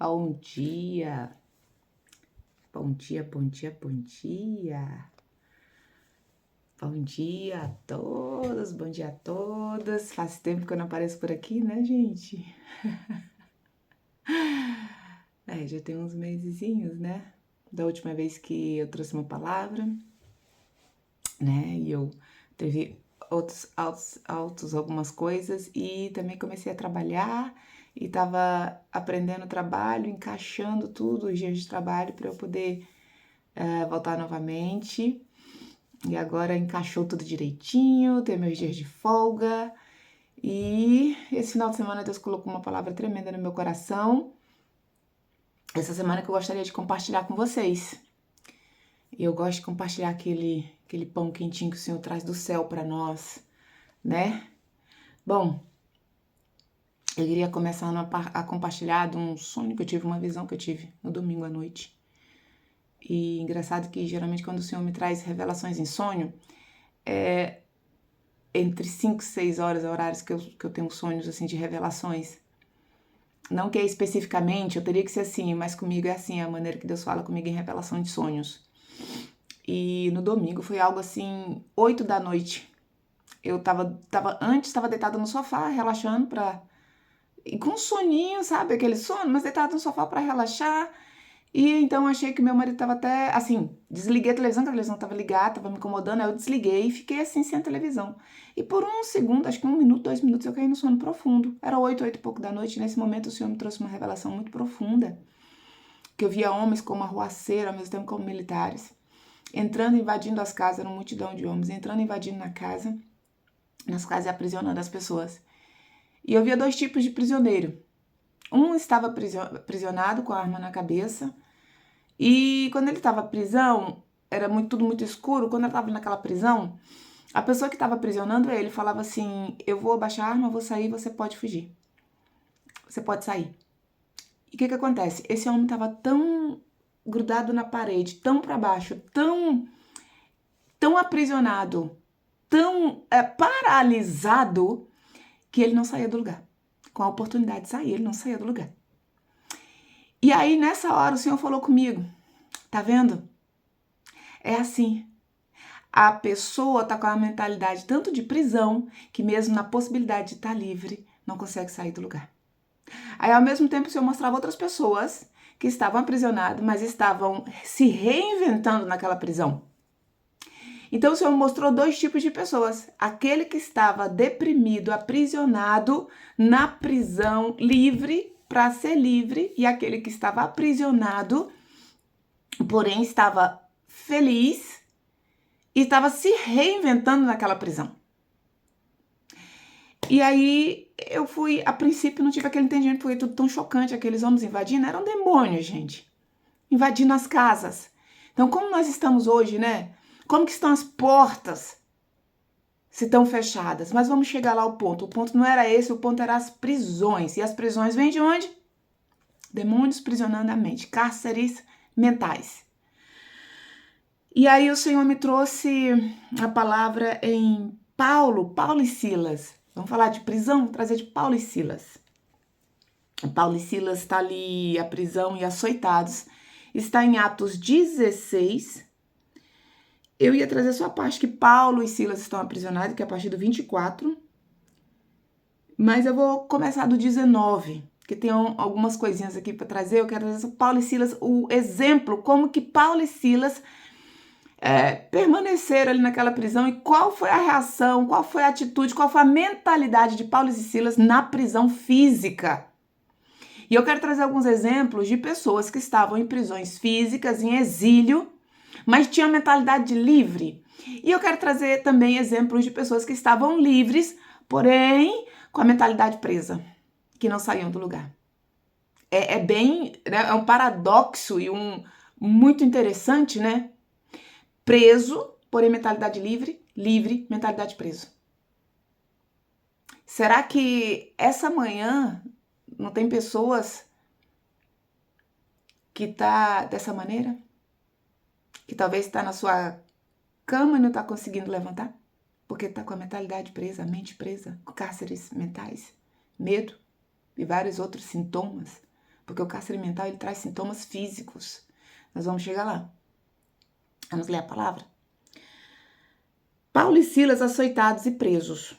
Bom dia, bom dia, bom dia, bom dia. Bom dia a todos, bom dia a todas. Faz tempo que eu não apareço por aqui, né, gente? Já tem uns mesezinhos, né? Da última vez que eu trouxe uma palavra, né? E eu teve outros altos, algumas coisas e também comecei a trabalhar e tava aprendendo trabalho, encaixando tudo, os dias de trabalho para eu poder voltar novamente. E agora encaixou tudo direitinho, tem meus dias de folga. E esse final de semana Deus colocou uma palavra tremenda no meu coração. Essa semana que eu gostaria de compartilhar com vocês. E eu gosto de compartilhar aquele pão quentinho que o Senhor traz do céu para nós, né? Bom, eu queria começar a compartilhar de um sonho que eu tive, uma visão que eu tive no domingo à noite. E engraçado que geralmente quando o Senhor me traz revelações em sonho, entre 5 e 6 horas, horários que eu tenho sonhos assim de revelações. Não que é especificamente, eu teria que ser assim, mas comigo é assim, a maneira que Deus fala comigo em revelação de sonhos. E no domingo foi algo assim, 8 da noite. Eu tava deitada no sofá, relaxando e com um soninho, sabe? Aquele sono, mas deitada no sofá pra relaxar. E então achei que meu marido tava até, assim, desliguei a televisão tava ligada, tava me incomodando, aí eu desliguei e fiquei assim, sem a televisão. E por um segundo, acho que 1 minuto, 2 minutos, eu caí no sono profundo. Era 8 e pouco da noite, e nesse momento o Senhor me trouxe uma revelação muito profunda, que eu via homens como arruaceiro, ao mesmo tempo como militares, entrando e invadindo as casas, era uma multidão de homens, entrando e invadindo nas casas e aprisionando as pessoas. E eu via 2 tipos de prisioneiro. Um estava aprisionado com a arma na cabeça, e quando ele estava prisão, era tudo muito escuro. Quando ele estava naquela prisão, a pessoa que estava aprisionando ele falava assim: eu vou abaixar a arma, eu vou sair, você pode fugir. Você pode sair. E o que acontece? Esse homem estava tão grudado na parede, tão para baixo, tão aprisionado, tão paralisado, que ele não saía do lugar. Com a oportunidade de sair, ele não saía do lugar. E aí, nessa hora, o Senhor falou comigo: tá vendo? É assim. A pessoa tá com a mentalidade tanto de prisão, que mesmo na possibilidade de estar livre, não consegue sair do lugar. Aí, ao mesmo tempo, o Senhor mostrava outras pessoas que estavam aprisionadas, mas estavam se reinventando naquela prisão. Então, o Senhor mostrou 2 tipos de pessoas. Aquele que estava deprimido, aprisionado na prisão, livre para ser livre, e aquele que estava aprisionado, porém estava feliz e estava se reinventando naquela prisão. E aí eu fui, a princípio não tive aquele entendimento, porque tudo tão chocante, aqueles homens invadindo, eram demônios, gente, invadindo as casas. Então, como nós estamos hoje, né? Como que estão as portas? Se estão fechadas. Mas vamos chegar lá ao ponto. O ponto não era esse, o ponto era as prisões. E as prisões vêm de onde? Demônios prisionando a mente, cárceres mentais. E aí o Senhor me trouxe a palavra em Paulo e Silas. Vamos falar de prisão? Vou trazer de Paulo e Silas. Paulo e Silas está ali, a prisão e açoitados. Está em Atos 16. Eu ia trazer só a parte que Paulo e Silas estão aprisionados, que é a partir do 24. Mas eu vou começar do 19, que tem algumas coisinhas aqui para trazer. Eu quero trazer Paulo e Silas, o exemplo, como que Paulo e Silas permaneceram ali naquela prisão e qual foi a reação, qual foi a atitude, qual foi a mentalidade de Paulo e Silas na prisão física. E eu quero trazer alguns exemplos de pessoas que estavam em prisões físicas, em exílio, mas tinham mentalidade de livre. E eu quero trazer também exemplos de pessoas que estavam livres, porém com a mentalidade presa, que não saíam do lugar. É bem, né, é um paradoxo e muito interessante, né? Preso, porém mentalidade livre, livre, mentalidade preso. Será que essa manhã não tem pessoas que tá dessa maneira? Que talvez está na sua cama e não está conseguindo levantar? Porque está com a mentalidade presa, a mente presa, com cárceres mentais, medo e vários outros sintomas, Porque o cárcere mental, ele traz sintomas físicos. Nós vamos chegar lá. Vamos ler a palavra. Paulo e Silas açoitados e presos.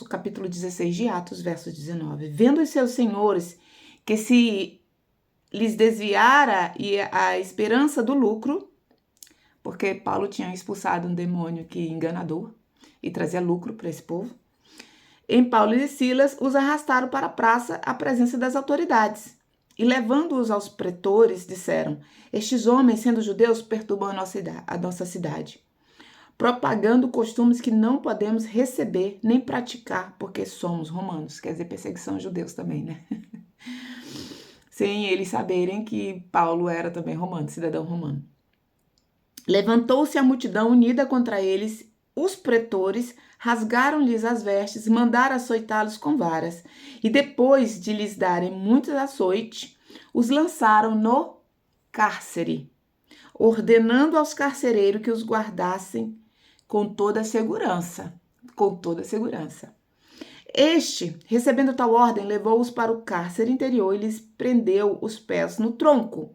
Capítulo 16 de Atos, verso 19. Vendo os seus senhores que se lhes desviara a esperança do lucro, porque Paulo tinha expulsado um demônio que enganador e trazia lucro para esse povo, em Paulo e Silas os arrastaram para a praça à presença das autoridades. E levando-os aos pretores, disseram: estes homens, sendo judeus, perturbam a nossa cidade, propagando costumes que não podemos receber nem praticar, porque somos romanos. Quer dizer, perseguição a judeus também, né? Sem eles saberem que Paulo era também romano, cidadão romano. Levantou-se a multidão unida contra eles, os pretores rasgaram-lhes as vestes, mandaram açoitá-los com varas, e depois de lhes darem muitos açoites, os lançaram no cárcere, ordenando aos carcereiros que os guardassem com toda a segurança. Com toda a segurança. Este, recebendo tal ordem, levou-os para o cárcere interior e lhes prendeu os pés no tronco.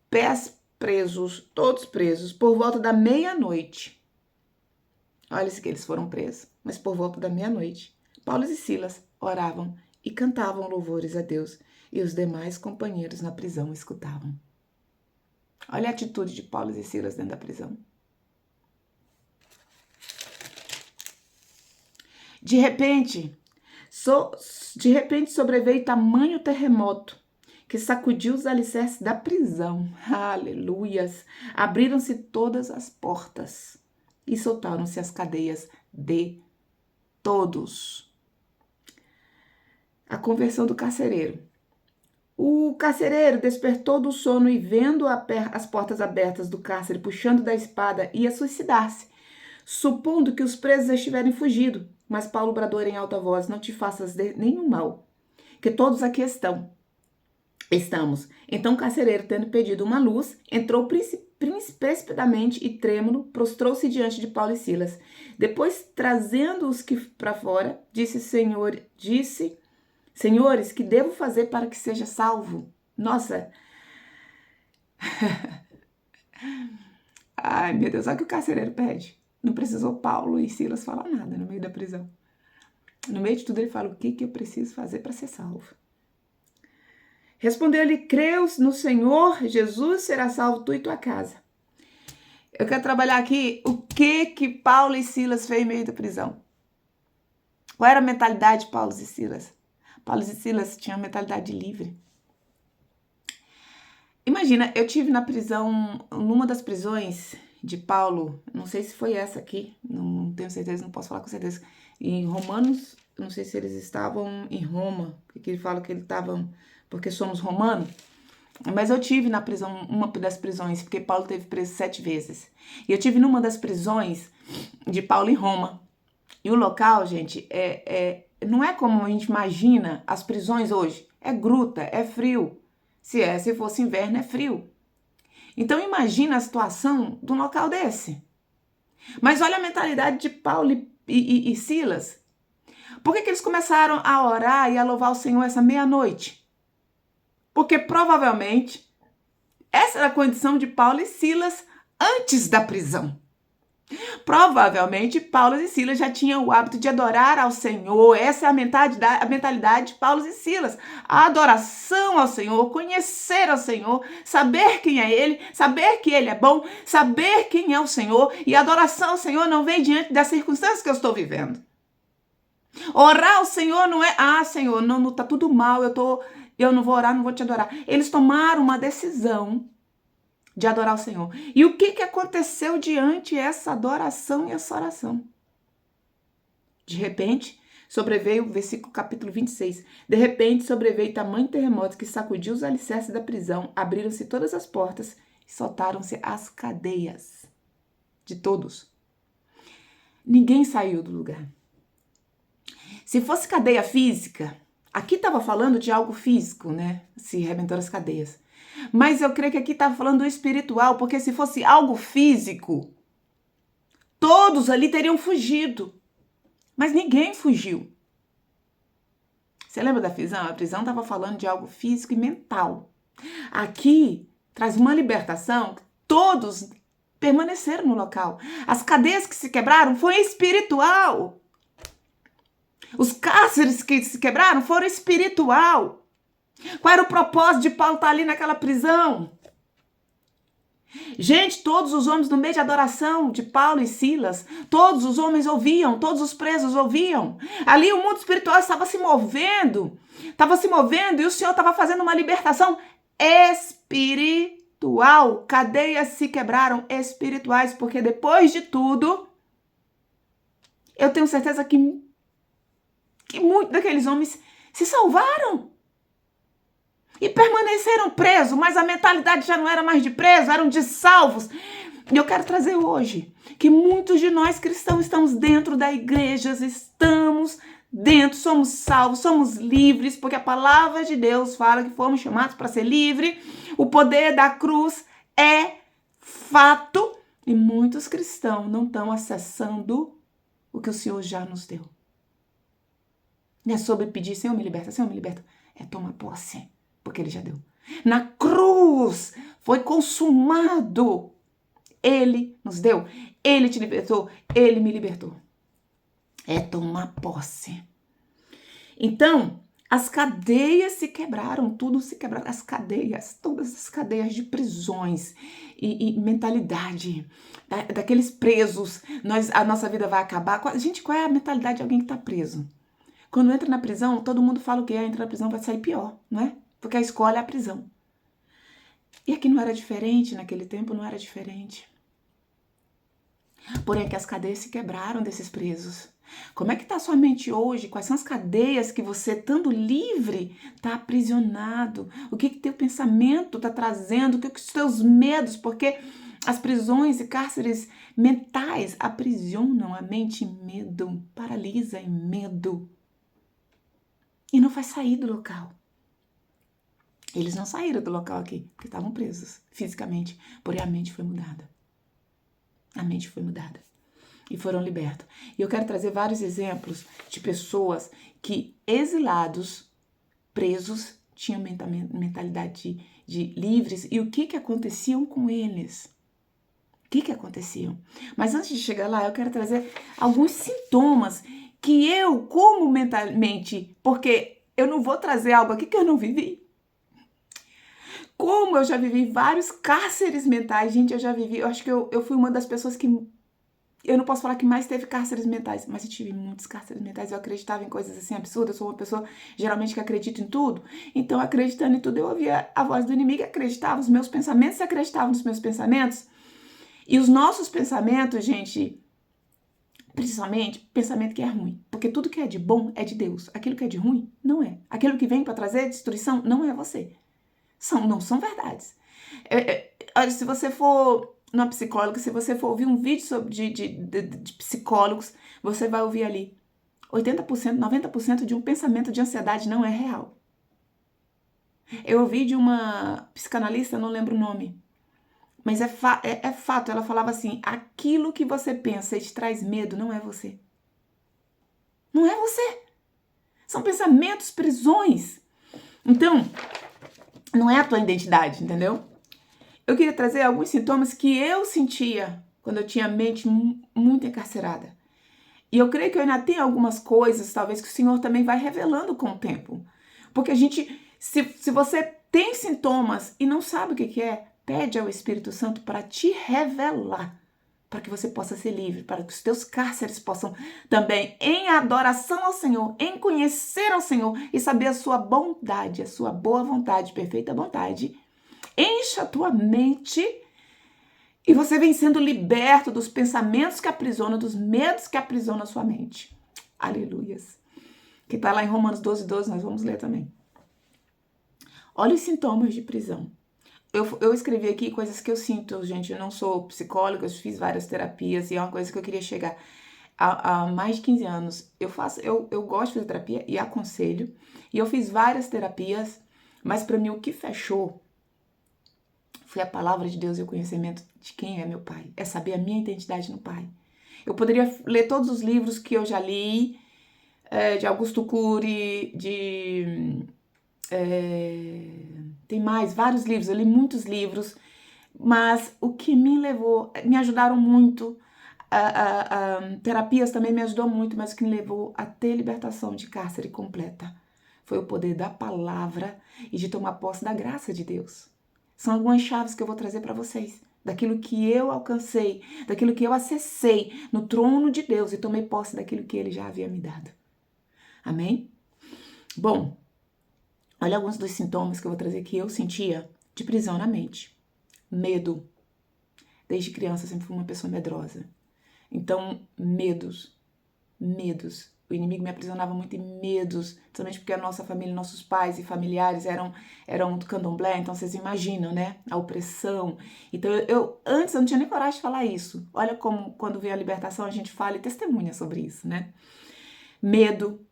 Pés presos, todos presos, por volta da meia-noite. Olha-se que eles foram presos, mas por volta da meia-noite, Paulo e Silas oravam e cantavam louvores a Deus, e os demais companheiros na prisão escutavam. Olha a atitude de Paulo e Silas dentro da prisão. De repente sobreveio tamanho terremoto que sacudiu os alicerces da prisão. Aleluias! Abriram-se todas as portas e soltaram-se as cadeias de todos. A conversão do carcereiro. O carcereiro despertou do sono e, vendo as portas abertas do cárcere, puxando da espada, ia suicidar-se, supondo que os presos estiverem fugido. Mas Paulo bradou em alta voz: não te faças nenhum mal, que todos aqui estamos. Então o carcereiro, tendo pedido uma luz, entrou precipitadamente e trêmulo, prostrou-se diante de Paulo e Silas. Depois, trazendo-os para fora, disse: senhores, que devo fazer para que seja salvo? Nossa! Ai, meu Deus, olha o que o carcereiro pede. Não precisou Paulo e Silas falar nada no meio da prisão. No meio de tudo ele fala: o que eu preciso fazer para ser salvo? Respondeu-lhe: creus no Senhor Jesus, será salvo tu e tua casa. Eu quero trabalhar aqui o que Paulo e Silas fez no meio da prisão. Qual era a mentalidade de Paulo e Silas? Paulo e Silas tinham a mentalidade livre. Imagina, eu tive na prisão, numa das prisões de Paulo, não sei se foi essa aqui, não tenho certeza, não posso falar com certeza. Em Romanos, não sei se eles estavam em Roma, porque ele fala que eles estavam, porque somos romanos. Mas eu tive na prisão, uma das prisões, porque Paulo teve preso 7 vezes. E eu tive numa das prisões de Paulo em Roma. E o local, gente, não é como a gente imagina as prisões hoje. É gruta, é frio. Se fosse inverno, é frio. Então imagina a situação de um local desse. Mas olha a mentalidade de Paulo e Silas. Por que eles começaram a orar e a louvar o Senhor essa meia-noite? Porque provavelmente essa era a condição de Paulo e Silas antes da prisão. Provavelmente Paulo e Silas já tinham o hábito de adorar ao Senhor. Essa é a mentalidade de Paulo e Silas. A adoração ao Senhor, conhecer ao Senhor, saber quem é Ele, saber que Ele é bom, saber quem é o Senhor. E a adoração ao Senhor não vem diante das circunstâncias que eu estou vivendo. Orar ao Senhor não é: Senhor, não tá tudo mal, eu não vou orar, não vou te adorar. Eles tomaram uma decisão de adorar o Senhor. E o que aconteceu diante essa adoração e essa oração? De repente, sobreveio, versículo capítulo 26, de repente sobreveio tamanho terremoto que sacudiu os alicerces da prisão, abriram-se todas as portas e soltaram-se as cadeias de todos. Ninguém saiu do lugar. Se fosse cadeia física, aqui estava falando de algo físico, né? Se arrebentaram as cadeias. Mas eu creio que aqui estava falando do espiritual, porque se fosse algo físico, todos ali teriam fugido. Mas ninguém fugiu. Você lembra da prisão? A prisão estava falando de algo físico e mental. Aqui traz uma libertação, todos permaneceram no local. As cadeias que se quebraram foi espiritual. Os cárceres que se quebraram foram espiritual. Qual era o propósito de Paulo estar ali naquela prisão? Gente, todos os homens no meio de adoração de Paulo e Silas, todos os homens ouviam, todos os presos ouviam. Ali o mundo espiritual estava se movendo e o Senhor estava fazendo uma libertação espiritual. Cadeias se quebraram espirituais, porque depois de tudo, eu tenho certeza que muitos daqueles homens se salvaram. E permaneceram presos, mas a mentalidade já não era mais de preso, eram de salvos. E eu quero trazer hoje que muitos de nós cristãos estamos dentro da igreja, estamos dentro, somos salvos, somos livres, porque a palavra de Deus fala que fomos chamados para ser livre. O poder da cruz é fato e muitos cristãos não estão acessando o que o Senhor já nos deu. Não é sobre pedir, Senhor, me liberta, Senhor, me liberta. É tomar posse. Porque ele já deu. Na cruz foi consumado. Ele nos deu. Ele te libertou. Ele me libertou. É tomar posse. Então, as cadeias se quebraram. Tudo se quebrou. As cadeias. Todas as cadeias de prisões e mentalidade. Daqueles presos. A nossa vida vai acabar. Gente, qual é a mentalidade de alguém que está preso? Quando entra na prisão, todo mundo fala o que é. Entra na prisão vai sair pior, não é? Porque a escola é a prisão. E aqui não era diferente, naquele tempo não era diferente. Porém, aqui as cadeias se quebraram desses presos. Como é que está a sua mente hoje? Quais são as cadeias que você, estando livre, está aprisionado? O que teu pensamento está trazendo? O que os teus medos? Porque as prisões e cárceres mentais aprisionam a mente em medo, paralisa em medo. E não faz sair do local. Eles não saíram do local aqui, porque estavam presos fisicamente, porém a mente foi mudada. A mente foi mudada. E foram libertos. E eu quero trazer vários exemplos de pessoas que, exilados, presos, tinham mentalidade de livres. E o que aconteciam com eles? O que aconteciam? Mas antes de chegar lá, eu quero trazer alguns sintomas que eu, como mentalmente, porque eu não vou trazer algo aqui que eu não vivi. Como eu já vivi vários cárceres mentais, gente, eu acho que eu fui uma das pessoas que, eu não posso falar que mais teve cárceres mentais, mas eu tive muitos cárceres mentais, eu acreditava em coisas assim absurdas, eu sou uma pessoa geralmente que acredita em tudo, então acreditando em tudo eu ouvia a voz do inimigo, acreditava, os meus pensamentos acreditavam nos meus pensamentos, e os nossos pensamentos, gente, principalmente pensamento que é ruim, porque tudo que é de bom é de Deus, aquilo que é de ruim não é, aquilo que vem para trazer destruição não é você. Não são verdades. Se você for numa psicóloga, se você for ouvir um vídeo de psicólogos, você vai ouvir ali 80%, 90% de um pensamento de ansiedade não é real. Eu ouvi de uma psicanalista, não lembro o nome, mas é fato, ela falava assim, aquilo que você pensa e te traz medo não é você. Não é você. São pensamentos, prisões. Então, não é a tua identidade, entendeu? Eu queria trazer alguns sintomas que eu sentia quando eu tinha a mente muito encarcerada. E eu creio que eu ainda tenho algumas coisas, talvez, que o Senhor também vai revelando com o tempo. Porque a gente, se você tem sintomas e não sabe o que é, pede ao Espírito Santo para te revelar, para que você possa ser livre, para que os teus cárceres possam também, em adoração ao Senhor, em conhecer ao Senhor e saber a sua bondade, a sua boa vontade, perfeita vontade, encha a tua mente e você vem sendo liberto dos pensamentos que aprisionam, dos medos que aprisionam a sua mente. Aleluias. Que está lá em Romanos 12:12, nós vamos ler também. Olha os sintomas de prisão. Eu escrevi aqui coisas que eu sinto, gente. Eu não sou psicóloga, eu fiz várias terapias e é uma coisa que eu queria chegar. Há mais de 15 anos eu gosto de fazer terapia e aconselho. E eu fiz várias terapias, mas para mim o que fechou foi a palavra de Deus e o conhecimento de quem é meu Pai. É saber a minha identidade no Pai. Eu poderia ler todos os livros que eu já li, de Augusto Cury, tem mais, vários livros, eu li muitos livros, mas o que me ajudaram muito, terapias também me ajudou muito, mas o que me levou a ter libertação de cárcere completa foi o poder da palavra e de tomar posse da graça de Deus. São algumas chaves que eu vou trazer para vocês, daquilo que eu alcancei, daquilo que eu acessei no trono de Deus e tomei posse daquilo que Ele já havia me dado. Amém? Bom, olha alguns dos sintomas que eu vou trazer que eu sentia de prisão na mente. Medo. Desde criança eu sempre fui uma pessoa medrosa. Então, medos. O inimigo me aprisionava muito em medos, principalmente porque a nossa família, nossos pais e familiares eram do candomblé, então vocês imaginam, né? A opressão. Então, antes eu não tinha nem coragem de falar isso. Olha como, quando vem a libertação, a gente fala e testemunha sobre isso, né? Medo,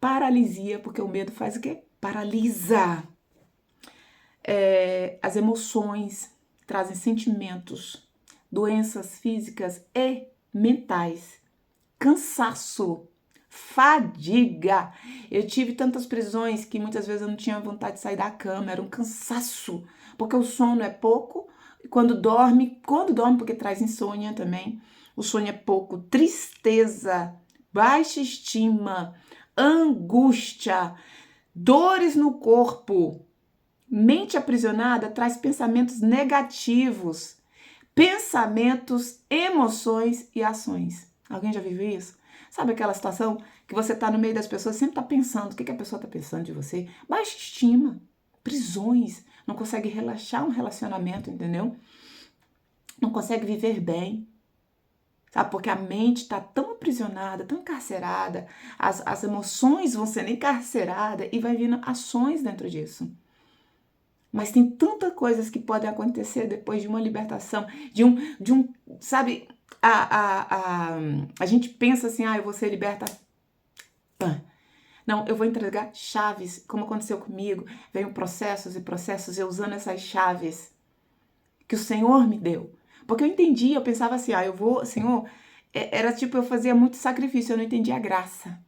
paralisia, porque o medo faz o quê? Paralisa. As emoções trazem sentimentos, doenças físicas e mentais, cansaço, fadiga. Eu tive tantas prisões que muitas vezes eu não tinha vontade de sair da cama, era um cansaço, porque o sono é pouco, e quando dorme, porque traz insônia também, o sono é pouco, tristeza, baixa estima, angústia, dores no corpo. Mente aprisionada traz pensamentos negativos, pensamentos, emoções e ações. Alguém já viveu isso? Sabe aquela situação que você está no meio das pessoas, sempre está pensando, o que a pessoa está pensando de você? Baixa estima, prisões, não consegue relaxar um relacionamento, entendeu? Não consegue viver bem, sabe? Porque a mente está tão aprisionada, tão encarcerada, as emoções vão sendo encarceradas e vai vindo ações dentro disso. Mas tem tantas coisas que podem acontecer depois de uma libertação, sabe, a gente pensa assim, eu vou ser liberta. Não, eu vou entregar chaves, como aconteceu comigo, veio processos e processos, eu usando essas chaves que o Senhor me deu. Porque eu entendi, eu pensava assim, Senhor, era tipo, eu fazia muito sacrifício, eu não entendia a graça.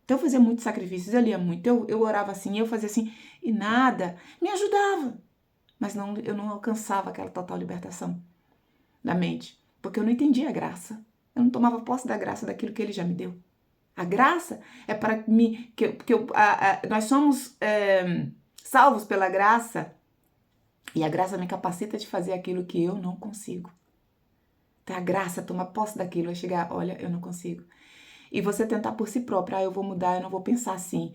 Então eu fazia muitos sacrifícios, eu lia muito, eu orava assim, eu fazia assim, e nada me ajudava. Mas eu não alcançava aquela total libertação da mente, porque eu não entendia a graça. Eu não tomava posse da graça daquilo que Ele já me deu. A graça é para mim, nós somos salvos pela graça, e a graça me capacita de fazer aquilo que eu não consigo. Então a graça toma posse daquilo, vai chegar, olha, eu não consigo. E você tentar por si próprio, eu vou mudar, eu não vou pensar assim.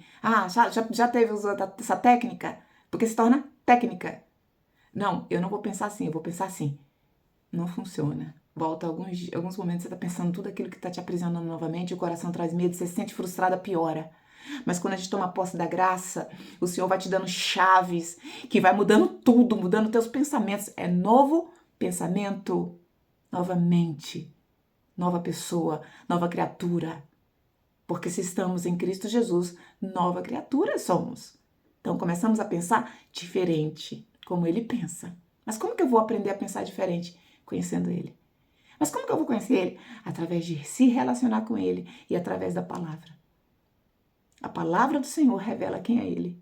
Já teve usado essa técnica? Porque se torna técnica. Não, eu não vou pensar assim, eu vou pensar assim. Não funciona. Volta alguns momentos, você está pensando tudo aquilo que está te aprisionando novamente, o coração traz medo, você se sente frustrada, piora. Mas quando a gente toma posse da graça, o Senhor vai te dando chaves, que vai mudando tudo, mudando teus pensamentos. É novo pensamento, nova mente, nova pessoa, nova criatura. Porque se estamos em Cristo Jesus, nova criatura somos. Então começamos a pensar diferente, como Ele pensa. Mas como que eu vou aprender a pensar diferente? Conhecendo Ele. Mas como que eu vou conhecer Ele? Através de se relacionar com Ele e através da palavra. A palavra do Senhor revela quem é Ele.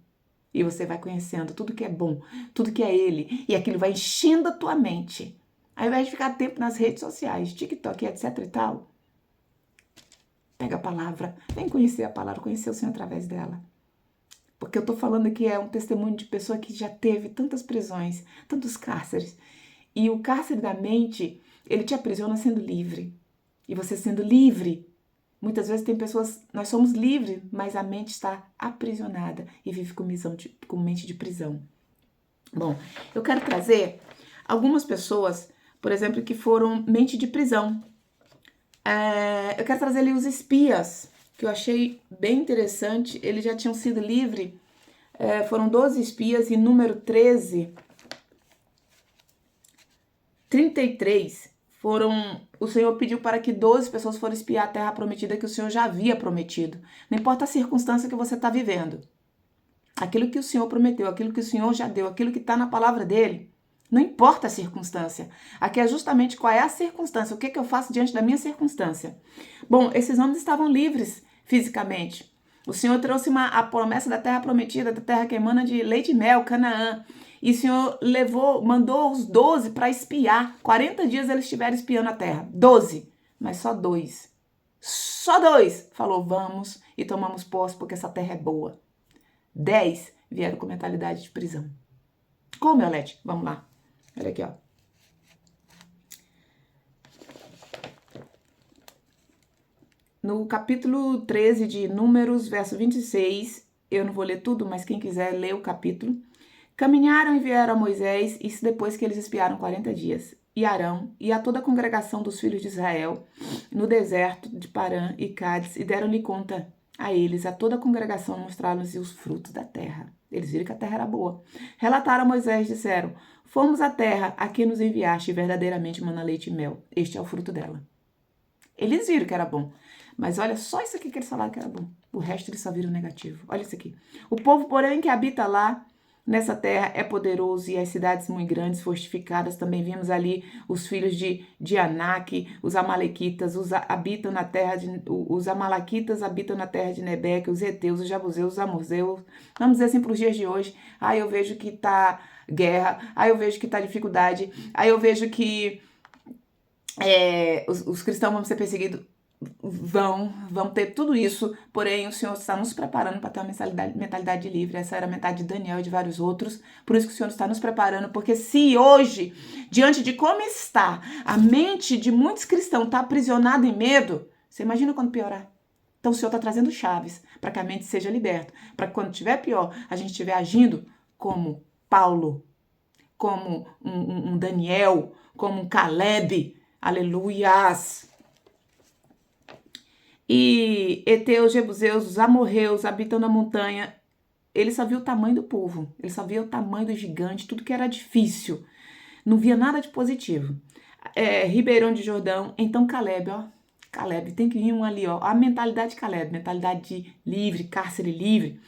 E você vai conhecendo tudo que é bom, tudo que é Ele. E aquilo vai enchendo a tua mente. Ao invés de ficar tempo nas redes sociais, TikTok, etc e tal, pega a palavra, vem conhecer a palavra, conhecer o Senhor através dela. Porque eu tô falando aqui é um testemunho de pessoa que já teve tantas prisões, tantos cárceres. E o cárcere da mente, ele te aprisiona sendo livre. E você sendo livre, muitas vezes tem pessoas, nós somos livres, mas a mente está aprisionada e vive com mente de prisão. Bom, eu quero trazer algumas pessoas, por exemplo, que foram mente de prisão. Eu quero trazer ali os espias, que eu achei bem interessante. Eles já tinham sido livres, foram 12 espias e número 33 o Senhor pediu para que 12 pessoas fossem espiar a terra prometida que o Senhor já havia prometido. Não importa a circunstância que você está vivendo. Aquilo que o Senhor prometeu, aquilo que o Senhor já deu, aquilo que está na palavra dele. Não importa a circunstância. Aqui é justamente qual é a circunstância. O que eu faço diante da minha circunstância? Bom, esses homens estavam livres, fisicamente. O Senhor trouxe a promessa da terra prometida, da terra que emana de leite e mel, Canaã. E o Senhor mandou os 12 para espiar. 40 dias eles estiveram espiando a terra. 12, mas só 2. Só 2 falou, vamos e tomamos posse porque essa terra é boa. 10 vieram com mentalidade de prisão. Como, Eulete? Vamos lá. Olha aqui, ó. No capítulo 13 de Números, verso 26, eu não vou ler tudo, mas quem quiser ler o capítulo. Caminharam e vieram a Moisés, isso depois que eles espiaram 40 dias, e Arão, e a toda a congregação dos filhos de Israel, no deserto de Parã e Cádiz, e deram-lhe conta a eles, a toda a congregação, mostraram-lhes os frutos da terra. Eles viram que a terra era boa. Relataram a Moisés, disseram, fomos à terra a que nos enviaste, verdadeiramente mana leite e mel. Este é o fruto dela. Eles viram que era bom. Mas olha só isso aqui que eles falaram que era bom. O resto eles só viram negativo. Olha isso aqui. O povo, porém, que habita lá, nessa terra, é poderoso e as cidades muito grandes, fortificadas. Também vimos ali os filhos de Anak, os amalequitas, habitam na terra os amalequitas habitam na terra de Nebeque, os heteus, os jabuseus, os amorzeus. Vamos dizer assim para os dias de hoje. Aí eu vejo que tá guerra, aí eu vejo que tá dificuldade, aí eu vejo que os cristãos vão ser perseguidos. Vão ter tudo isso, porém o Senhor está nos preparando para ter uma mentalidade livre. Essa era a mentalidade de Daniel e de vários outros, por isso que o Senhor está nos preparando, porque se hoje, diante de como está, a mente de muitos cristãos está aprisionada em medo, você imagina quando piorar? Então o Senhor está trazendo chaves para que a mente seja liberta, para que quando estiver pior, a gente estiver agindo como Paulo, como um Daniel, como um Caleb, aleluias. E heteus, jebuseus, os amorreus habitam na montanha. Ele só via o tamanho do povo, ele só via o tamanho do gigante, tudo que era difícil. Não via nada de positivo. Ribeirão de Jordão, então Caleb, ó. Caleb, tem que vir um ali, ó. A mentalidade de Caleb, mentalidade de livre, cárcere livre.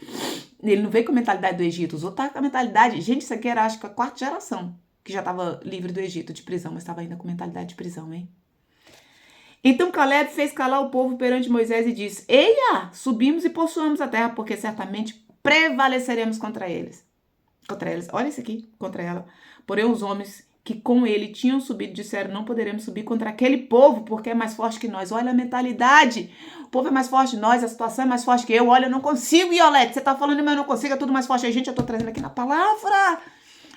Ele não veio com a mentalidade do Egito, os outros estavam com a mentalidade. Gente, isso aqui era, acho que a 4ª geração que já estava livre do Egito, de prisão, mas estava ainda com mentalidade de prisão, hein? Então Caleb fez calar o povo perante Moisés e disse, eia, subimos e possuamos a terra, porque certamente prevaleceremos contra eles. Olha isso aqui, contra ela. Porém os homens que com ele tinham subido disseram, não poderemos subir contra aquele povo, porque é mais forte que nós. Olha a mentalidade. O povo é mais forte que nós, a situação é mais forte que eu. Olha, eu não consigo, Iolete. Você tá falando, mas eu não consigo, é tudo mais forte. A gente, eu tô trazendo aqui na palavra.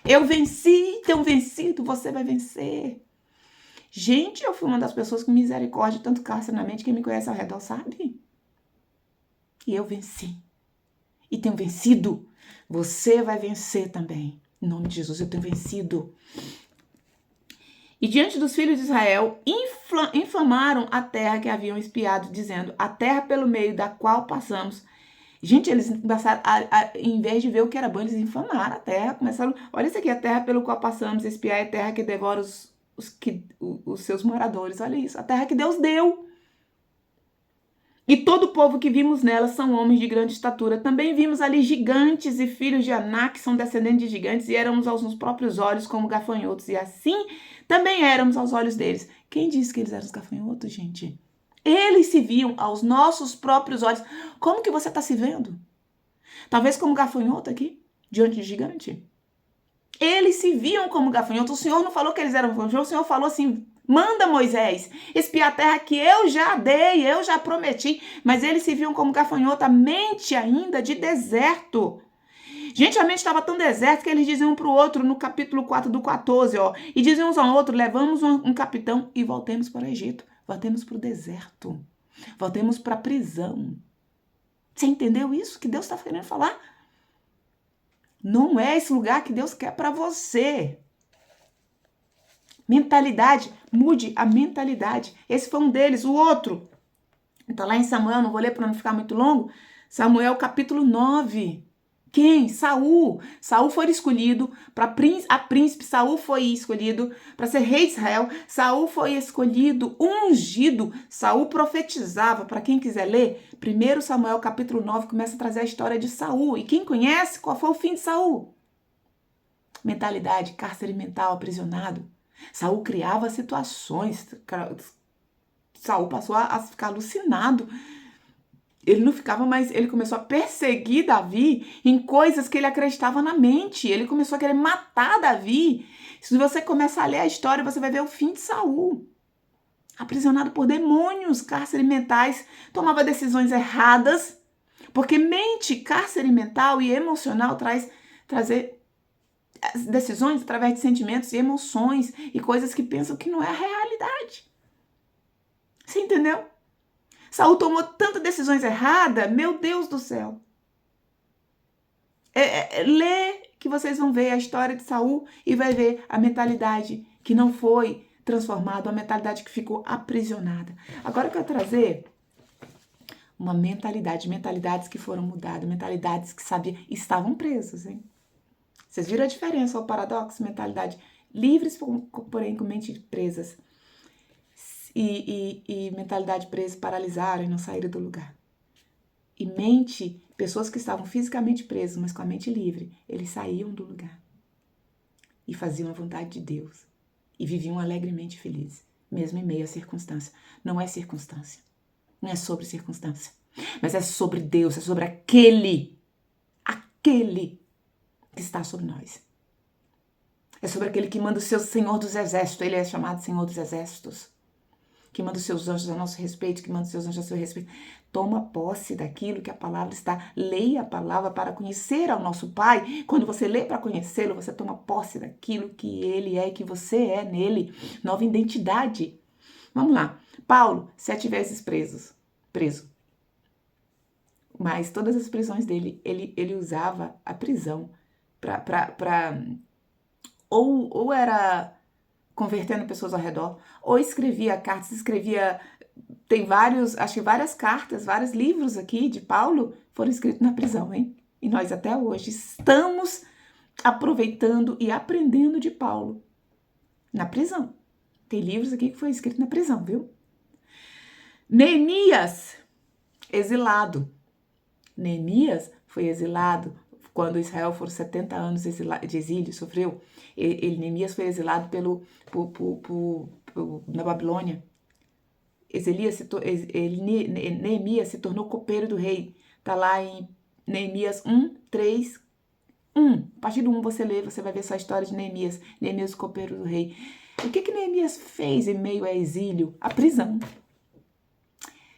Eu venci, tenho vencido, você vai vencer. Gente, eu fui uma das pessoas com misericórdia, tanto cárcere na mente, quem me conhece ao redor sabe. E eu venci. E tenho vencido. Você vai vencer também. Em nome de Jesus, eu tenho vencido. E diante dos filhos de Israel, inflamaram a terra que haviam espiado, dizendo, a terra pelo meio da qual passamos. Gente, eles começaram, em vez de ver o que era bom, eles inflamaram a terra. Começaram, olha isso aqui, a terra pelo qual passamos, espiar é a terra que devora os seus moradores. Olha isso, a terra que Deus deu. E todo o povo que vimos nela são homens de grande estatura. Também vimos ali gigantes e filhos de Anak, que são descendentes de gigantes, e éramos aos nossos próprios olhos como gafanhotos. E assim também éramos aos olhos deles. Quem disse que eles eram os gafanhotos, gente? Eles se viam aos nossos próprios olhos. Como que você está se vendo? Talvez como gafanhoto aqui, diante de gigante. Eles se viam como gafanhotos. O Senhor não falou que eles eram gafanhotos, o Senhor falou assim, manda Moisés espiar a terra que eu já dei, eu já prometi. Mas eles se viam como gafanhoto, a mente ainda de deserto. Gente, a mente estava tão deserta que eles diziam um para o outro no capítulo 4 do 14, ó. E diziam uns ao outro, levamos um capitão e voltemos para o Egito. Voltemos para o deserto. Voltemos para a prisão. Você entendeu isso que Deus está querendo falar? Não é esse lugar que Deus quer para você. Mentalidade, mude a mentalidade. Esse foi um deles. O outro, está lá em Samuel, não vou ler para não ficar muito longo. Samuel capítulo 9. Quem? Saul. Saul foi escolhido para príncipe. Saul foi escolhido para ser rei de Israel. Saul foi escolhido, ungido. Saul profetizava. Para quem quiser ler, 1 Samuel capítulo 9 começa a trazer a história de Saul. E quem conhece, qual foi o fim de Saul? Mentalidade, cárcere mental, aprisionado. Saul criava situações. Saul passou a ficar alucinado. Ele não ficava mais, ele começou a perseguir Davi em coisas que ele acreditava na mente. Ele começou a querer matar Davi. Se você começar a ler a história, você vai ver o fim de Saul. Aprisionado por demônios, cárcere mentais, tomava decisões erradas, porque mente, cárcere mental e emocional trazer decisões através de sentimentos e emoções e coisas que pensam que não é a realidade. Você entendeu? Saul tomou tantas decisões erradas, meu Deus do céu. Lê que vocês vão ver a história de Saul e vai ver a mentalidade que não foi transformada, a mentalidade que ficou aprisionada. Agora eu quero trazer uma mentalidades que foram mudadas, mentalidades que estavam presas, hein? Vocês viram a diferença, o paradoxo? Mentalidade livres, porém com mente presas. E mentalidade presa paralisaram e não saíram do lugar. E mente, pessoas que estavam fisicamente presas, mas com a mente livre, eles saíam do lugar. E faziam a vontade de Deus. E viviam alegremente felizes, mesmo em meio à circunstância. Não é circunstância. Não é sobre circunstância. Mas é sobre Deus, é sobre aquele que está sobre nós. É sobre aquele que manda o seu Senhor dos Exércitos. Ele é chamado Senhor dos Exércitos. Que manda os seus anjos a nosso respeito, que manda os seus anjos a seu respeito. Toma posse daquilo que a palavra está. Leia a palavra para conhecer ao nosso Pai. Quando você lê para conhecê-lo, você toma posse daquilo que ele é, que você é nele. Nova identidade. Vamos lá. Paulo, 7 vezes preso. Mas todas as prisões dele, ele usava a prisão para ou era convertendo pessoas ao redor, ou escrevia cartas, tem várias cartas, vários livros aqui de Paulo foram escritos na prisão, hein? E nós até hoje estamos aproveitando e aprendendo de Paulo na prisão. Tem livros aqui que foi escrito na prisão, viu? Neemias, exilado. Neemias foi exilado quando Israel foram 70 anos de exílio, sofreu. Neemias foi exilado na Babilônia. Neemias se tornou copeiro do rei. Está lá em Neemias 1:3. A partir do 1 você lê, você vai ver essa história de Neemias. Neemias, o copeiro do rei. O que Neemias fez em meio ao exílio? A prisão.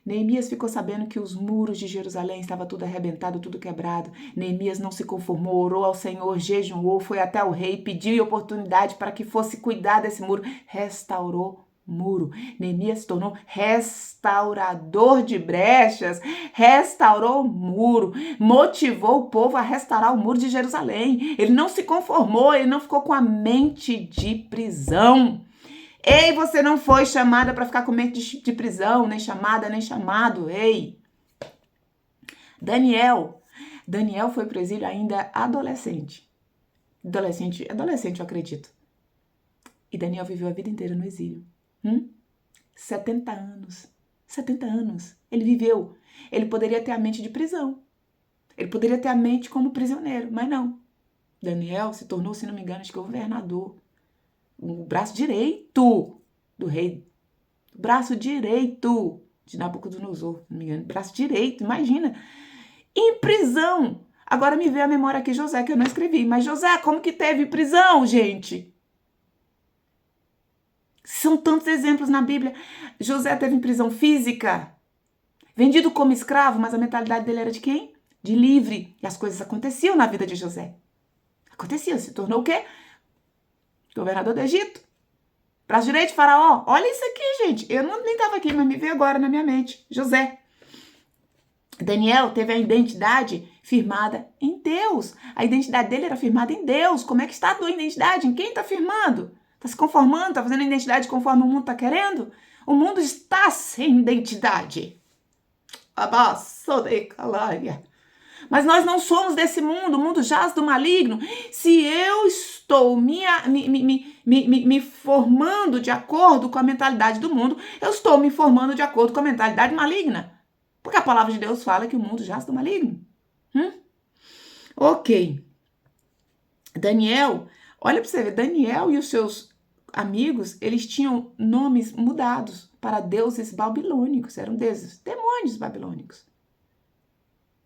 Neemias ficou sabendo que os muros de Jerusalém estavam tudo arrebentado, tudo quebrado. Neemias não se conformou, orou ao Senhor, jejuou, foi até o rei, pediu oportunidade para que fosse cuidar desse muro. Restaurou muro. Neemias se tornou restaurador de brechas, restaurou o muro, motivou o povo a restaurar o muro de Jerusalém. Ele não se conformou, ele não ficou com a mente de prisão. Ei, você não foi chamada para ficar com mente de prisão, nem chamada, nem chamado. Ei! Daniel foi para o exílio ainda adolescente. Adolescente, eu acredito. E Daniel viveu a vida inteira no exílio. 70 anos. 70 anos. Ele viveu. Ele poderia ter a mente de prisão. Ele poderia ter a mente como prisioneiro, mas não. Daniel se tornou, se não me engano, acho que governador. O braço direito do rei. O braço direito de Nabucodonosor, não me engano. Braço direito, imagina. Em prisão. Agora me veio a memória aqui, José, que eu não escrevi. Mas José, como que teve prisão, gente? São tantos exemplos na Bíblia. José teve em prisão física. Vendido como escravo, mas a mentalidade dele era de quem? De livre. E as coisas aconteciam na vida de José. Aconteciam. Se tornou o quê? Governador do Egito. Braço direito de Faraó. Olha isso aqui, gente. Eu nem estava aqui, mas me veio agora na minha mente. José. Daniel teve a identidade firmada em Deus. A identidade dele era firmada em Deus. Como é que está a tua identidade? Em quem está firmando? Está se conformando? Está fazendo a identidade conforme o mundo está querendo? O mundo está sem identidade. Mas nós não somos desse mundo. O mundo jaz do maligno. Se eu estou me formando de acordo com a mentalidade do mundo, eu estou me formando de acordo com a mentalidade maligna. Porque a palavra de Deus fala que o mundo jaz do maligno. Ok. Daniel, olha para você ver, Daniel e os seus amigos, eles tinham nomes mudados para deuses babilônicos, eram deuses, demônios babilônicos.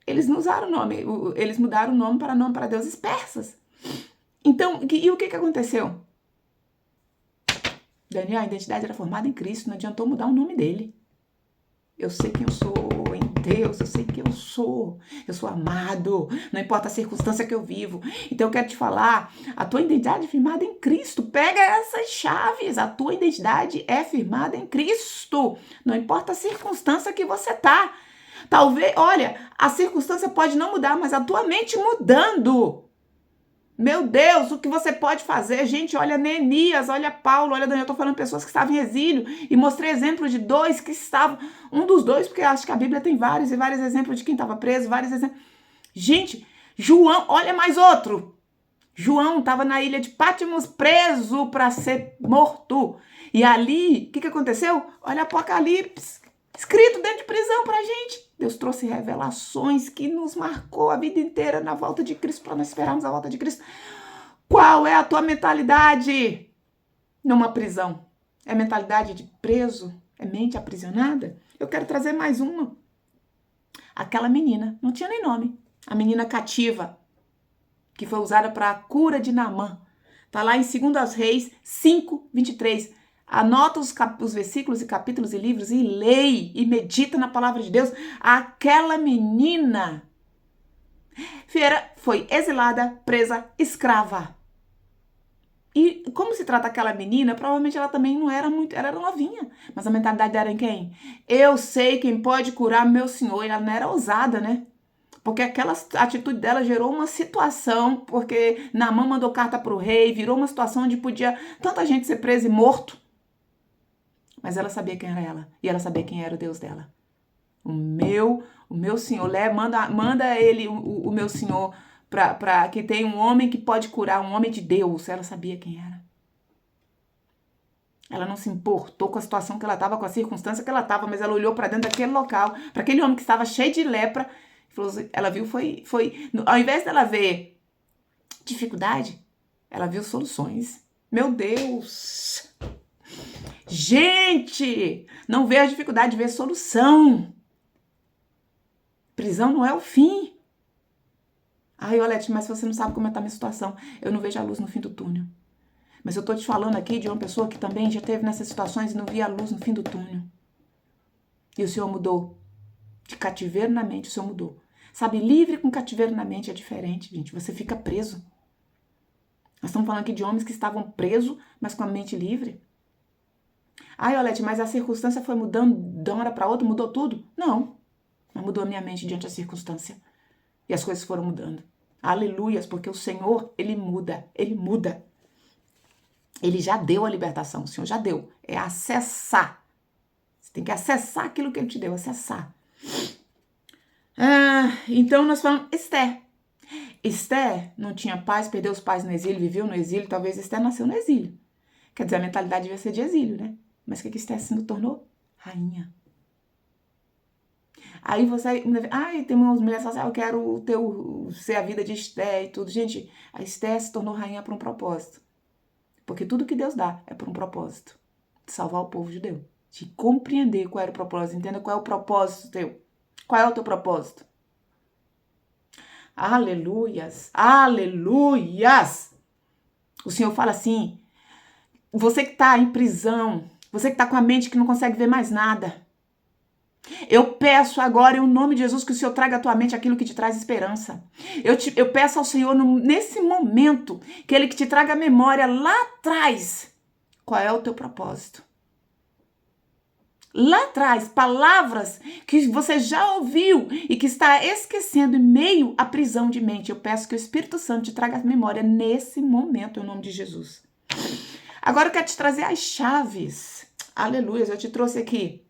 Eles não usaram o nome, eles mudaram o nome para deuses persas. Então, e o que aconteceu? Daniel, a identidade era formada em Cristo, não adiantou mudar o nome dele. Eu sei quem eu sou em Deus, eu sei quem eu sou amado, não importa a circunstância que eu vivo. Então eu quero te falar, a tua identidade é firmada em Cristo, pega essas chaves, a tua identidade é firmada em Cristo, não importa a circunstância que você tá. Talvez, olha, a circunstância pode não mudar, mas a tua mente mudando. Meu Deus, o que você pode fazer? Gente, olha Neemias, olha Paulo, olha Daniel, eu tô falando de pessoas que estavam em exílio e mostrei exemplo de dois que estavam, um dos dois, porque eu acho que a Bíblia tem vários e vários exemplos de quem estava preso, vários exemplos. Gente, João, olha mais outro. João estava na ilha de Patmos preso para ser morto. E ali, o que aconteceu? Olha Apocalipse, escrito dentro de prisão pra gente. Deus trouxe revelações que nos marcou a vida inteira na volta de Cristo, para nós esperarmos a volta de Cristo. Qual é a tua mentalidade numa prisão? É mentalidade de preso? É mente aprisionada? Eu quero trazer mais uma. Aquela menina, não tinha nem nome. A menina cativa, que foi usada para a cura de Naamã. Está lá em 2 Reis 5, 23. Anota os versículos e capítulos e livros e leia e medita na palavra de Deus. Aquela menina foi exilada, presa, escrava. E como se trata aquela menina, provavelmente ela também não era muito, ela era novinha. Mas a mentalidade era em quem? Eu sei quem pode curar meu senhor. E ela não era ousada, né? Porque aquela atitude dela gerou uma situação, porque Naamã mandou carta para o rei, virou uma situação onde podia tanta gente ser presa e morto. Mas ela sabia quem era ela, e ela sabia quem era o Deus dela. O meu senhor, manda ele, o meu senhor, para que tenha um homem que pode curar, um homem de Deus. Ela sabia quem era. Ela não se importou com a situação que ela estava, com a circunstância que ela estava, mas ela olhou para dentro daquele local, para aquele homem que estava cheio de lepra. Ela viu, ao invés dela ver dificuldade, ela viu soluções. Meu Deus! Gente, não vê a dificuldade, vê solução. Prisão não é o fim. Ai, Olete, mas você não sabe como está a minha situação. Eu não vejo a luz no fim do túnel. Mas eu tô te falando aqui de uma pessoa que também já esteve nessas situações e não via a luz no fim do túnel. E o Senhor mudou. De cativeiro na mente, o Senhor mudou. Sabe, livre com cativeiro na mente é diferente, gente. Você fica preso. Nós estamos falando aqui de homens que estavam presos, mas com a mente livre. Ai, Olete, mas a circunstância foi mudando de uma hora para outra, mudou tudo? Não. Mas mudou a minha mente diante da circunstância. E as coisas foram mudando. Aleluias, porque o Senhor, Ele muda. Ele muda. Ele já deu a libertação, o Senhor já deu. É acessar. Você tem que acessar aquilo que Ele te deu, acessar. Então nós falamos Esther. Esther não tinha pais, perdeu os pais no exílio, viveu no exílio, talvez Esther nasceu no exílio. Quer dizer, a mentalidade devia ser de exílio, né? Mas o que Esther se tornou? Rainha. Aí você... tem umas mulheres que falam assim, eu quero ser a vida de Esther e tudo. Gente, a Esther se tornou rainha por um propósito. Porque tudo que Deus dá é por um propósito. De salvar o povo judeu. De compreender qual era o propósito. Entenda qual é o propósito teu. Qual é o teu propósito? Aleluias. Aleluias. O Senhor fala assim, você que está em prisão, você que está com a mente que não consegue ver mais nada, eu peço agora, em nome de Jesus, que o Senhor traga à tua mente aquilo que te traz esperança. Eu peço ao Senhor, nesse momento, que Ele que te traga a memória lá atrás. Qual é o teu propósito? Lá atrás, palavras que você já ouviu e que está esquecendo em meio à prisão de mente. Eu peço que o Espírito Santo te traga a memória nesse momento, em nome de Jesus. Agora eu quero te trazer as chaves. Aleluia, eu te trouxe aqui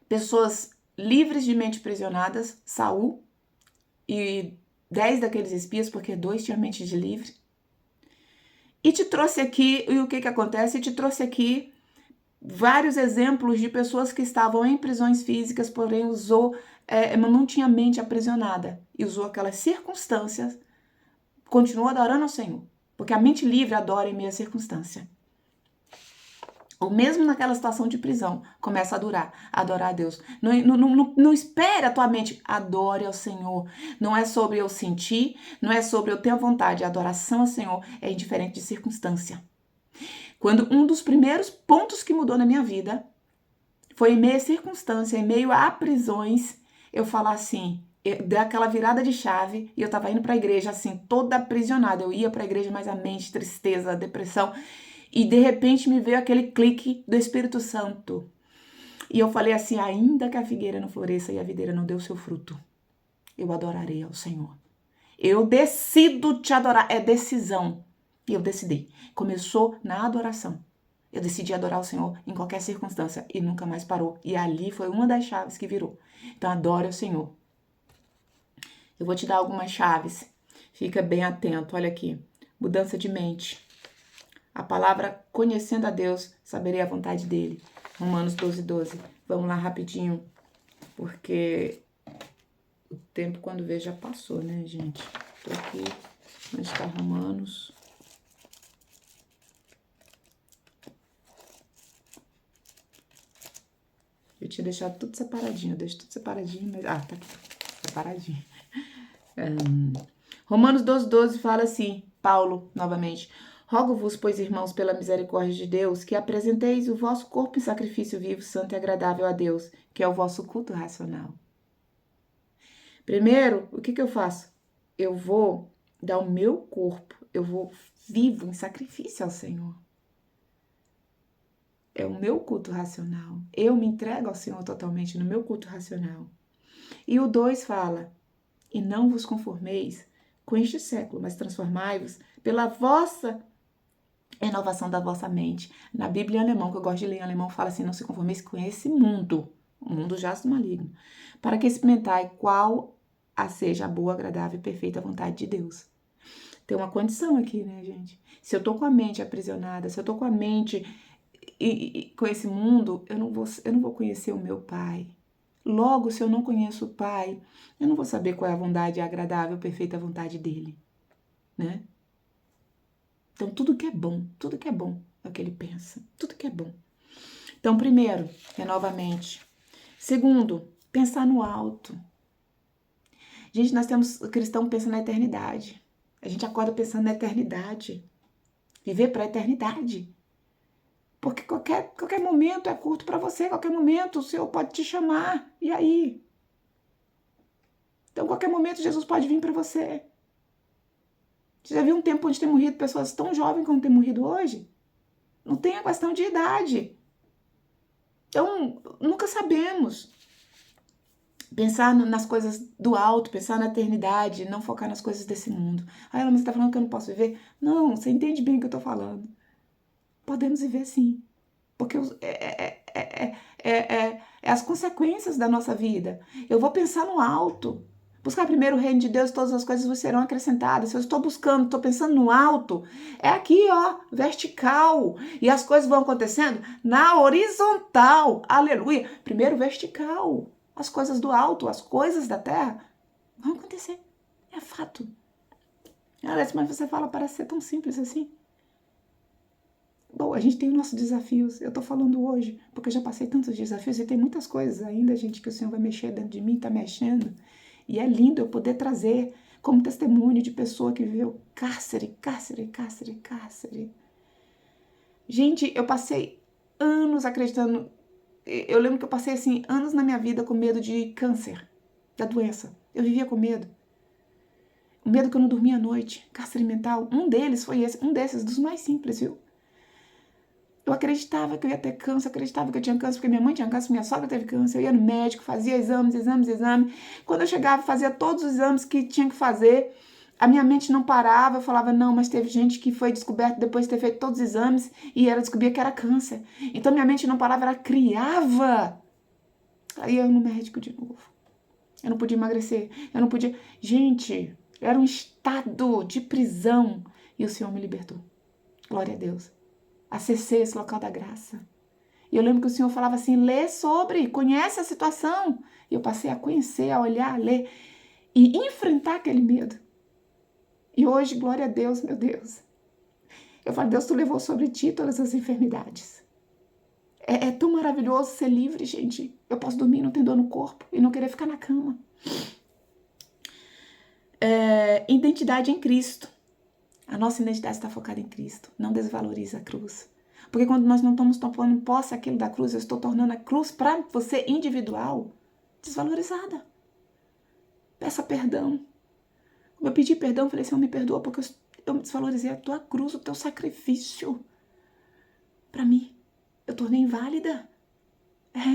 pessoas livres de mente prisionadas, Saul e 10 daqueles espias, porque 2 tinham mente de livre. E te trouxe aqui, e o que acontece? Te trouxe aqui vários exemplos de pessoas que estavam em prisões físicas, porém não tinha mente aprisionada. E usou aquelas circunstâncias, continuou adorando ao Senhor. Porque a mente livre adora em meia circunstância. ou mesmo naquela situação de prisão, começa a adorar a Deus. Não espere a tua mente, adore ao Senhor. Não é sobre eu sentir, não é sobre eu ter vontade. A adoração ao Senhor é indiferente de circunstância. Quando um dos primeiros pontos que mudou na minha vida foi em meio a circunstância, em meio a prisões, eu falar assim, dei aquela virada de chave e eu tava indo pra igreja assim, toda aprisionada. Eu ia pra igreja, mas a mente, tristeza, depressão. E de repente me veio aquele clique do Espírito Santo. E eu falei assim, ainda que a figueira não floresça e a videira não dê o seu fruto, eu adorarei ao Senhor. Eu decido te adorar, é decisão. E eu decidi. Começou na adoração. Eu decidi adorar o Senhor em qualquer circunstância e nunca mais parou. E ali foi uma das chaves que virou. Então adore o Senhor. Eu vou te dar algumas chaves. Fica bem atento, olha aqui. Mudança de mente. A palavra conhecendo a Deus, saberei a vontade dele. Romanos 12:12. Vamos lá rapidinho, porque o tempo quando vê já passou, né, gente? Tô aqui, onde está Romanos? Eu tinha deixado tudo separadinho, eu deixo tudo separadinho, mas... Ah, tá aqui, separadinho. Romanos 12:12 fala assim, Paulo, novamente... Rogo-vos, pois, irmãos, pela misericórdia de Deus, que apresenteis o vosso corpo em sacrifício vivo, santo e agradável a Deus, que é o vosso culto racional. Primeiro, o que eu faço? Eu vou dar o meu corpo, eu vou vivo em sacrifício ao Senhor. É o meu culto racional. Eu me entrego ao Senhor totalmente no meu culto racional. E o 2 fala, e não vos conformeis com este século, mas transformai-vos pela vossa renovação da vossa mente. Na Bíblia em alemão, que eu gosto de ler em alemão, fala assim, não se conformeis com esse mundo, o mundo jaz do maligno, para que experimentai qual seja a boa, agradável e perfeita vontade de Deus. Tem uma condição aqui, né, gente? Se eu tô com a mente aprisionada, se eu tô com a mente com esse mundo, eu não vou conhecer o meu Pai. Logo, se eu não conheço o Pai, eu não vou saber qual é a vontade agradável, perfeita vontade dele, né? Então, tudo que é bom é o que ele pensa. Tudo que é bom. Então, primeiro, renova a mente. Segundo, pensar no alto. Gente, nós temos o cristão pensa na eternidade. A gente acorda pensando na eternidade. Viver para a eternidade. Porque qualquer momento é curto para você. Qualquer momento o Senhor pode te chamar. E aí? Então, qualquer momento Jesus pode vir para você. Você já viu um tempo onde tem morrido pessoas tão jovens como tem morrido hoje? Não tem a questão de idade. Então, nunca sabemos. Pensar nas coisas do alto, pensar na eternidade, não focar nas coisas desse mundo. Ah, mas você está falando que eu não posso viver? Não, você entende bem o que eu estou falando. Podemos viver sim. Porque é as consequências da nossa vida. Eu vou pensar no alto. Buscar primeiro o reino de Deus, todas as coisas vos serão acrescentadas. Se eu estou buscando, estou pensando no alto, é aqui, ó, vertical. E as coisas vão acontecendo na horizontal. Aleluia. Primeiro vertical. As coisas do alto, as coisas da terra vão acontecer. É fato. Alex, mas você fala, parece ser tão simples assim. Bom, a gente tem os nossos desafios. Eu tô falando hoje, porque eu já passei tantos desafios e tem muitas coisas ainda, gente, que o Senhor vai mexer dentro de mim, tá mexendo. E é lindo eu poder trazer como testemunho de pessoa que viveu cárcere. Gente, eu passei anos acreditando. Eu lembro que eu passei, assim, anos na minha vida com medo de câncer, da doença. Eu vivia com medo. O medo que eu não dormia à noite, cárcere mental. Um deles foi esse, um desses, dos mais simples, viu? Eu acreditava que eu ia ter câncer, acreditava que eu tinha câncer, porque minha mãe tinha câncer, minha sogra teve câncer. Eu ia no médico, fazia exames. Quando eu chegava, fazia todos os exames que tinha que fazer. A minha mente não parava, eu falava, não, mas teve gente que foi descoberto depois de ter feito todos os exames e ela descobria que era câncer. Então minha mente não parava, ela criava. Aí eu ia no médico de novo. Eu não podia emagrecer, eu não podia... Gente, era um estado de prisão e o Senhor me libertou. Glória a Deus. Acessei esse local da graça. E eu lembro que o Senhor falava assim, lê sobre, conhece a situação. E eu passei a conhecer, a olhar, a ler e enfrentar aquele medo. E hoje, glória a Deus, meu Deus. Eu falo, Deus, tu levou sobre ti todas as enfermidades. É tão maravilhoso ser livre, gente. Eu posso dormir, não ter dor no corpo e não querer ficar na cama. Identidade em Cristo. A nossa identidade está focada em Cristo. Não desvaloriza a cruz. Porque quando nós não estamos tomando posse aquilo da cruz, eu estou tornando a cruz para você individual desvalorizada. Peça perdão. Quando eu pedi perdão, eu falei, Senhor, me perdoa porque eu desvalorizei a tua cruz, o teu sacrifício. Para mim, eu tornei inválida.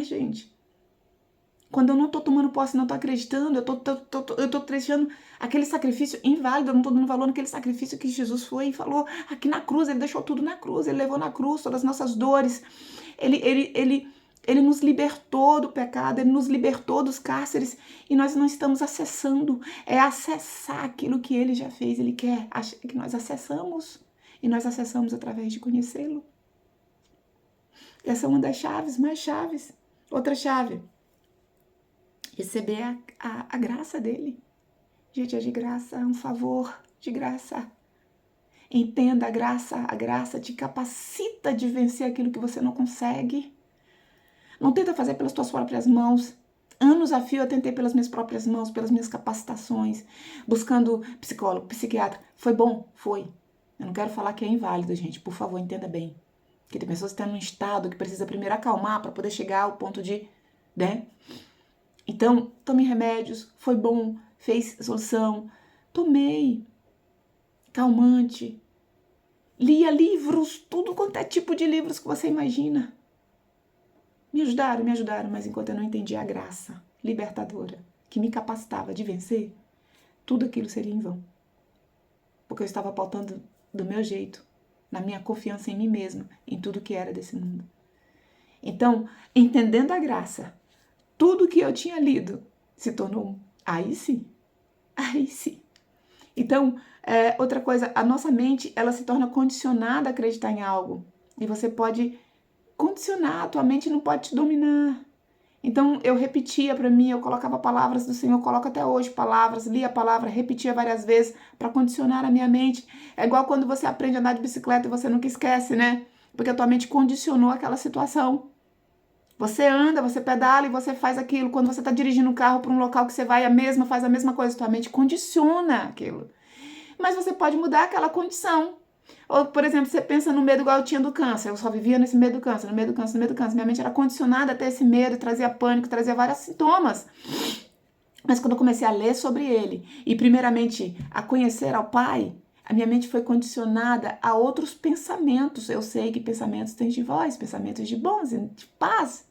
Gente. Quando eu não estou tomando posse, não estou acreditando, eu estou deixando aquele sacrifício inválido, eu não estou dando valor naquele sacrifício que Jesus foi e falou aqui na cruz, ele deixou tudo na cruz, ele levou na cruz todas as nossas dores, ele nos libertou do pecado, ele nos libertou dos cárceres e nós não estamos acessando, acessar aquilo que ele já fez, ele quer que nós acessamos e nós acessamos através de conhecê-lo. Essa é uma das chaves, mais chaves. Outra chave. Receber a graça dele. Gente, é de graça, é um favor de graça. Entenda a graça te capacita de vencer aquilo que você não consegue. Não tenta fazer pelas tuas próprias mãos. Anos a fio eu tentei pelas minhas próprias mãos, pelas minhas capacitações, buscando psicólogo, psiquiatra. Foi bom? Foi. Eu não quero falar que é inválido, gente, por favor, entenda bem. Porque tem pessoas que estão num estado que precisa primeiro acalmar para poder chegar ao ponto de, né? Então, tomei remédios, foi bom, fez solução, tomei calmante, lia livros, tudo quanto é tipo de livros que você imagina. Me ajudaram, mas enquanto eu não entendi a graça libertadora que me capacitava de vencer, tudo aquilo seria em vão. Porque eu estava pautando do meu jeito, na minha confiança em mim mesma, em tudo que era desse mundo. Então, entendendo a graça, tudo que eu tinha lido se tornou, aí sim. Então, outra coisa, a nossa mente, ela se torna condicionada a acreditar em algo. E você pode condicionar, a tua mente não pode te dominar. Então, eu repetia para mim, eu colocava palavras do Senhor, eu coloco até hoje palavras, lia a palavra, repetia várias vezes para condicionar a minha mente. É igual quando você aprende a andar de bicicleta e você nunca esquece, né? Porque a tua mente condicionou aquela situação. Você anda, você pedala e você faz aquilo. Quando você está dirigindo um carro para um local que você vai, faz a mesma coisa. Sua mente condiciona aquilo. Mas você pode mudar aquela condição. Ou, por exemplo, você pensa no medo igual eu tinha do câncer. Eu só vivia nesse medo do câncer, no medo do câncer, no medo do câncer. Minha mente era condicionada a ter esse medo, trazia pânico, trazia vários sintomas. Mas quando eu comecei a ler sobre ele e primeiramente a conhecer ao Pai, a minha mente foi condicionada a outros pensamentos. Eu sei que pensamentos têm de voz, pensamentos de bons, de paz.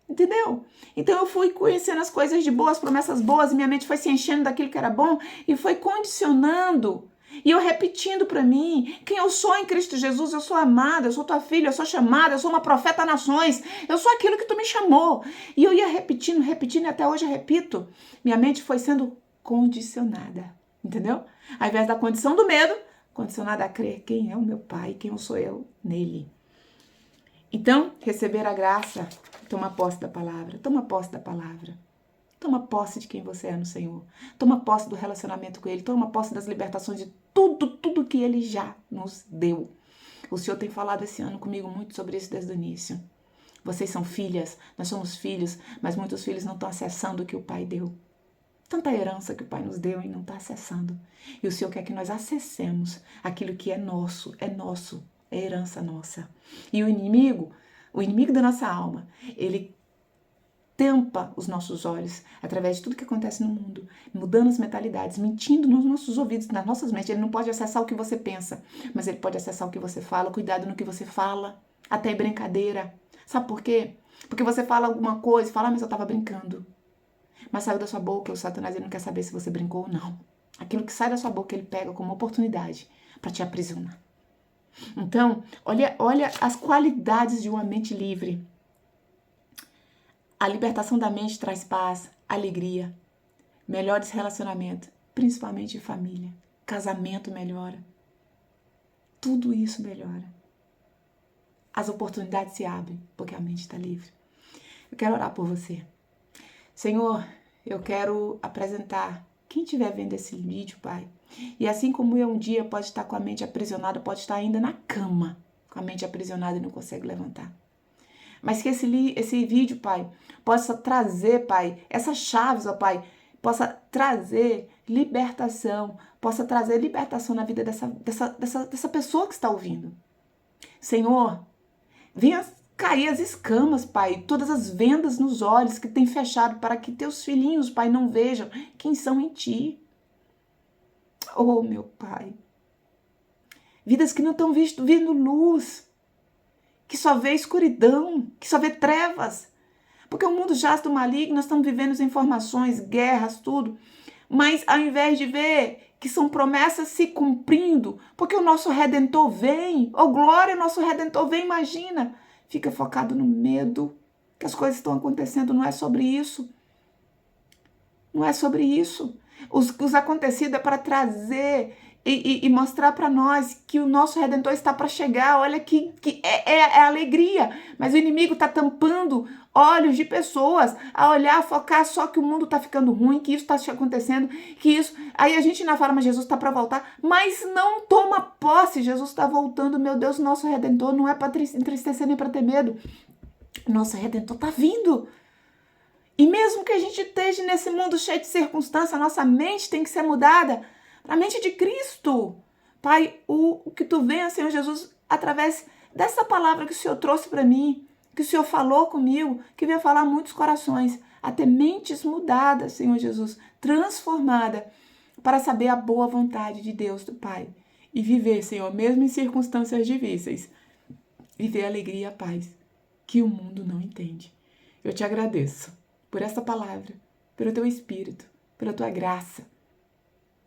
Entendeu? Então eu fui conhecendo as coisas de boas, promessas boas, e minha mente foi se enchendo daquilo que era bom e foi condicionando. E eu repetindo para mim quem eu sou em Cristo Jesus. Eu sou amada, eu sou tua filha, eu sou chamada, eu sou uma profeta a nações, eu sou aquilo que tu me chamou. E eu ia repetindo, e até hoje eu repito. Minha mente foi sendo condicionada, entendeu? Ao invés da condição do medo, condicionada a crer quem é o meu Pai, quem eu sou eu nele. Então, receber a graça, toma posse da palavra, toma posse da palavra. Toma posse de quem você é no Senhor. Toma posse do relacionamento com Ele. Toma posse das libertações de tudo que Ele já nos deu. O Senhor tem falado esse ano comigo muito sobre isso desde o início. Vocês são filhas, nós somos filhos, mas muitos filhos não estão acessando o que o Pai deu. Tanta herança que o Pai nos deu e não está acessando. E o Senhor quer que nós acessemos aquilo que é nosso, é herança nossa. E o inimigo da nossa alma, ele tampa os nossos olhos através de tudo que acontece no mundo, mudando as mentalidades, mentindo nos nossos ouvidos, nas nossas mentes. Ele não pode acessar o que você pensa, mas ele pode acessar o que você fala. Cuidado no que você fala, até em brincadeira. Sabe por quê? Porque você fala alguma coisa, fala, mas eu estava brincando. Mas saiu da sua boca, o Satanás ele não quer saber se você brincou ou não. Aquilo que sai da sua boca, ele pega como oportunidade para te aprisionar. Então, olha as qualidades de uma mente livre. A libertação da mente traz paz, alegria, melhores relacionamentos, principalmente em família. Casamento melhora. Tudo isso melhora. As oportunidades se abrem, porque a mente está livre. Eu quero orar por você. Senhor, eu quero apresentar quem estiver vendo esse vídeo, Pai. E assim como eu um dia pode estar com a mente aprisionada, pode estar ainda na cama, com a mente aprisionada e não consegue levantar. Mas que esse vídeo, Pai, possa trazer, Pai, essas chaves, ó Pai, possa trazer libertação, na vida dessa pessoa que está ouvindo. Senhor, venha cair as escamas, Pai, todas as vendas nos olhos que tem fechado para que teus filhinhos, Pai, não vejam quem são em Ti. Oh, meu Pai. Vidas que não estão vendo luz, que só vê escuridão, que só vê trevas. Porque o mundo jaz do maligno, nós estamos vivendo as informações, guerras, tudo. Mas ao invés de ver que são promessas se cumprindo, porque o nosso Redentor vem, oh glória, o nosso Redentor vem, imagina. Fica focado no medo, que as coisas estão acontecendo, não é sobre isso. Não é sobre isso. Os acontecidos é para trazer e mostrar para nós que o nosso Redentor está para chegar. Olha que é alegria, mas o inimigo está tampando olhos de pessoas a olhar, a focar só que o mundo está ficando ruim, que isso está acontecendo, que isso... Aí a gente ainda fala, mas Jesus está para voltar, mas não toma posse, Jesus está voltando, meu Deus, nosso Redentor não é para entristecer nem para ter medo. Nosso Redentor está vindo. E mesmo que a gente esteja nesse mundo cheio de circunstâncias, a nossa mente tem que ser mudada para a mente de Cristo. Pai, o que tu venha, Senhor Jesus, através dessa palavra que o Senhor trouxe para mim, que o Senhor falou comigo, que venha falar muitos corações, até mentes mudadas, Senhor Jesus, transformada, para saber a boa vontade de Deus, do Pai. E viver, Senhor, mesmo em circunstâncias difíceis, viver a alegria e a paz que o mundo não entende. Eu te agradeço por essa palavra, pelo teu Espírito, pela tua graça,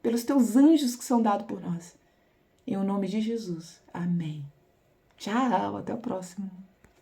pelos teus anjos que são dados por nós. Em nome de Jesus. Amém. Tchau, até o próximo.